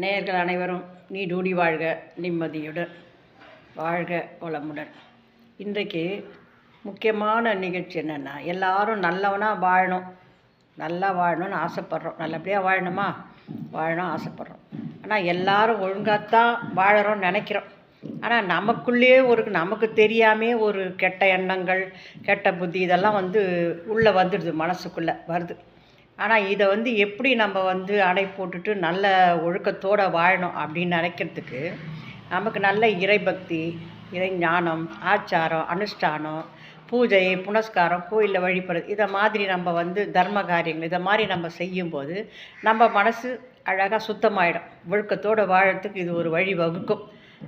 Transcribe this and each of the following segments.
நேயர்கள் அனைவரும் நீடூடி வாழ்க, நிம்மதியுடன் வாழ்க, வளமுடன். இன்றைக்கு முக்கியமான நிகழ்ச்சி என்னென்னா, எல்லாரும் நல்லவனாக வாழணும், நல்லா வாழணும்னு ஆசைப்பட்றோம். நல்லபடியாக வாழணும் ஆசைப்பட்றோம். ஆனால் எல்லாரும் ஒழுங்காகத்தான் வாழறோம்னு நினைக்கிறோம். ஆனால் நமக்குள்ளேயே நமக்கு தெரியாமே ஒரு கெட்ட எண்ணங்கள், கெட்ட புத்தி இதெல்லாம் உள்ளே வந்துடுது, மனசுக்குள்ளே வருது. ஆனால் இதை எப்படி நம்ம அடை போட்டுட்டு நல்ல ஒழுக்கத்தோடு வாழணும் அப்படின்னு நினைக்கிறதுக்கு நமக்கு நல்ல இறைபக்தி, இறை ஞானம், ஆச்சாரம், அனுஷ்டானம், பூஜை, புனஸ்காரம், கோயிலில் வழிபடுறது, இதை மாதிரி நம்ம தர்ம காரியங்கள் இதை மாதிரி நம்ம செய்யும்போது நம்ம மனசு அழகாக சுத்தமாயிடும். ஒழுக்கத்தோடு வாழறதுக்கு இது ஒரு வழி வகுக்கும்.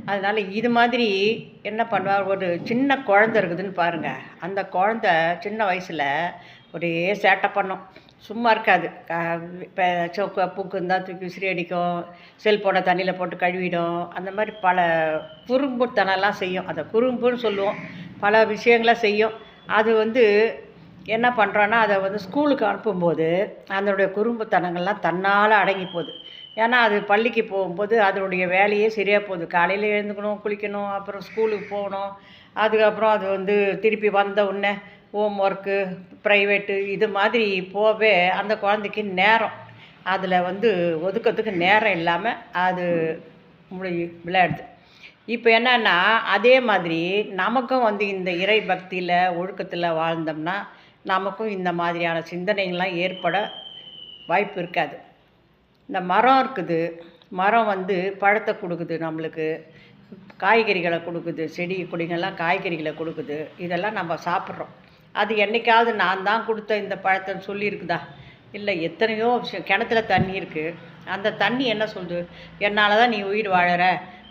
அதனால் இது மாதிரி என்ன பண்ணுவார், ஒரு சின்ன குழந்த இருக்குதுன்னு பாருங்கள். அந்த குழந்த சின்ன வயசில் ஒரே சேட்டை பண்ணும், சும்மா இருக்காது. இப்போ பூக்கு இருந்தால் தூக்கி விசிறி அடிக்கும், செல்ஃபோனை தண்ணியில் போட்டு கழுவிடும். அந்த மாதிரி பல குறும்புத்தனம்லாம் செய்யும். அதை குறும்புன்னு சொல்லுவோம். பல விஷயங்களை செய்யும். அது என்ன பண்ணுறோன்னா, அதை ஸ்கூலுக்கு அனுப்பும்போது அதனுடைய குறும்புத்தனங்கள்லாம் தன்னால் அடங்கி போகுது. ஏன்னா அது பள்ளிக்கு போகும்போது அதனுடைய வேலையே சரியாக போகுது. காலையில் எழுந்துக்கணும், குளிக்கணும், அப்புறம் ஸ்கூலுக்கு போகணும். அதுக்கப்புறம் அது திருப்பி வந்த உடனே ஹோம் ஒர்க்கு, ப்ரைவேட்டு இது மாதிரி போகவே அந்த குழந்தைக்கு நேரம் அதில் ஒதுக்கிறதுக்கு நேரம் இல்லாமல் அது விளையாடுது. இப்போ என்னன்னா, அதே மாதிரி நமக்கும் இந்த இறை பக்தியில் ஒழுக்கத்தில் வாழ்ந்தோம்னா நமக்கும் இந்த மாதிரியான சிந்தனைகள்லாம் ஏற்பட வாய்ப்பு இருக்காது. இந்த மரம் இருக்குது, மரம் பழத்தை கொடுக்குது, நம்மளுக்கு காய்கறிகளை கொடுக்குது, செடி கொடிங்கள்லாம் காய்கறிகளை கொடுக்குது. இதெல்லாம் நம்ம சாப்பிட்றோம். அது என்றைக்காவது நான் தான் கொடுத்த இந்த பழத்தைன்னு சொல்லியிருக்குதா? இல்லை. எத்தனையோ விஷயம். கிணத்துல தண்ணி இருக்குது, அந்த தண்ணி என்ன சொல்லுது, என்னால் தான் நீ உயிர் வாழற,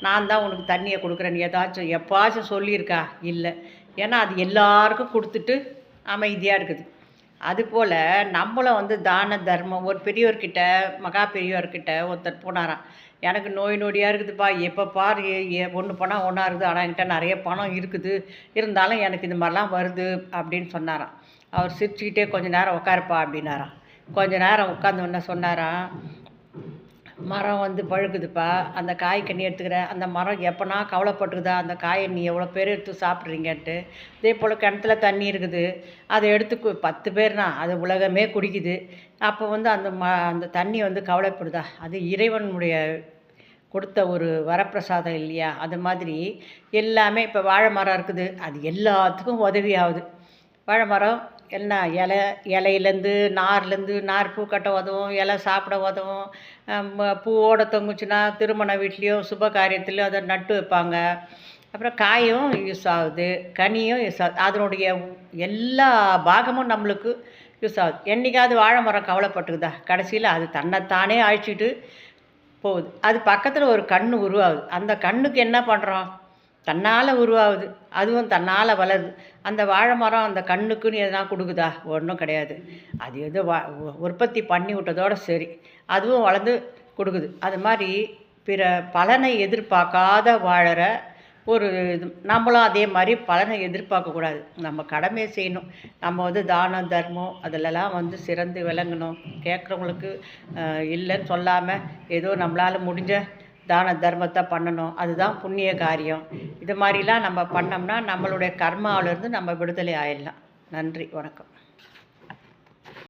நான் தான் உனக்கு தண்ணியை கொடுக்குறேன்னு ஏதாச்சும் எப்பாச்சும் சொல்லியிருக்கா? இல்லை. ஏன்னா அது எல்லாருக்கும் கொடுத்துட்டு அமைதியாக இருக்குது. அதுபோல் நம்மளும் தான தர்மம். ஒரு பெரியவர்கிட்ட, மகா பெரியவர்கிட்ட ஒருத்தர் போனாராம். எனக்கு நோய் நொடியாக இருக்குதுப்பா, எப்போ பார் ஒன்று போனால் ஒன்றா இருக்குது, ஆனால் என்கிட்ட நிறைய பணம் இருக்குது, இருந்தாலும் எனக்கு இந்த மாதிரிலாம் வருது அப்படின்னு சொன்னாராம். அவர் சிரிச்சுக்கிட்டே கொஞ்சம் நேரம் உட்காருப்பா அப்படின்னாராம். கொஞ்ச நேரம் உட்காந்தோன்னே சொன்னாராம், மரம் பழுக்குதுப்பா, அந்த காய் கனி எடுத்துக்கிறேன், அந்த மரம் எப்போனா கவலைப்பட்டுக்குதா, அந்த காயை நீ எவ்வளோ பேர் எடுத்து சாப்பிட்றீங்கன்ட்டு. இதே போல் கிணத்துல தண்ணி இருக்குது, அதை எடுத்து 10 பேர்னா அது உலகமே குடிக்குது. அப்போ அந்த தண்ணி கவலைப்படுதா? அது இறைவனுடைய கொடுத்த ஒரு வரப்பிரசாதம் இல்லையா? அது மாதிரி எல்லாமே. இப்போ வாழை மரம் இருக்குது, அது எல்லாத்துக்கும் உதவி ஆகுது. வாழை மரம் என்ன, இலையிலேருந்து நார்லேருந்து, நார் பூ கட்ட உதவும், இலை சாப்பிட உதவும். பூவோட தொங்குச்சுன்னா திருமண வீட்லேயும் சுப காரியத்துலேயும் அதை நட்டு வைப்பாங்க. அப்புறம் காயும் யூஸ் ஆகுது, கனியும் யூஸ் ஆகுது. அதனுடைய எல்லா பாகமும் நம்மளுக்கு யூஸ் ஆகுது. என்றைக்காவது வாழை மரம் கவலைப்பட்டுக்குதா? கடைசியில் அது தன்னைத்தானே அழிச்சிட்டு போகுது. அது பக்கத்தில் ஒரு கன்று உருவாகுது. அந்த கண்ணுக்கு என்ன பண்ணுறோம், தன்னால் உருவாகுது, அதுவும் தன்னால் வளருது. அந்த வாழை மரம் அந்த கண்ணுக்குன்னு எதனா கொடுக்குதா? ஒன்றும் கிடையாது. அது எதோ உற்பத்தி பண்ணி விட்டதோடு சரி, அதுவும் வளர்ந்து கொடுக்குது. அது மாதிரி பிற பலனை எதிர்பார்க்காத வாழற ஒரு இது. நம்மளும் அதே மாதிரி பலனை எதிர்பார்க்கக்கூடாது. நம்ம கடமையை செய்யணும். நம்ம தானம் தர்மம் அதிலெல்லாம் சிறந்து விளங்கணும். கேட்குறவங்களுக்கு இல்லைன்னு சொல்லாமல் ஏதோ நம்மளால் முடிஞ்ச தான தர்மத்தை பண்ணணும். அதுதான் புண்ணிய காரியம். இது மாதிரிலாம் நம்ம பண்ணோம்னா நம்மளுடைய கர்மாவிலேருந்து நம்ம விடுதலை ஆயிடலாம். நன்றி, வணக்கம்.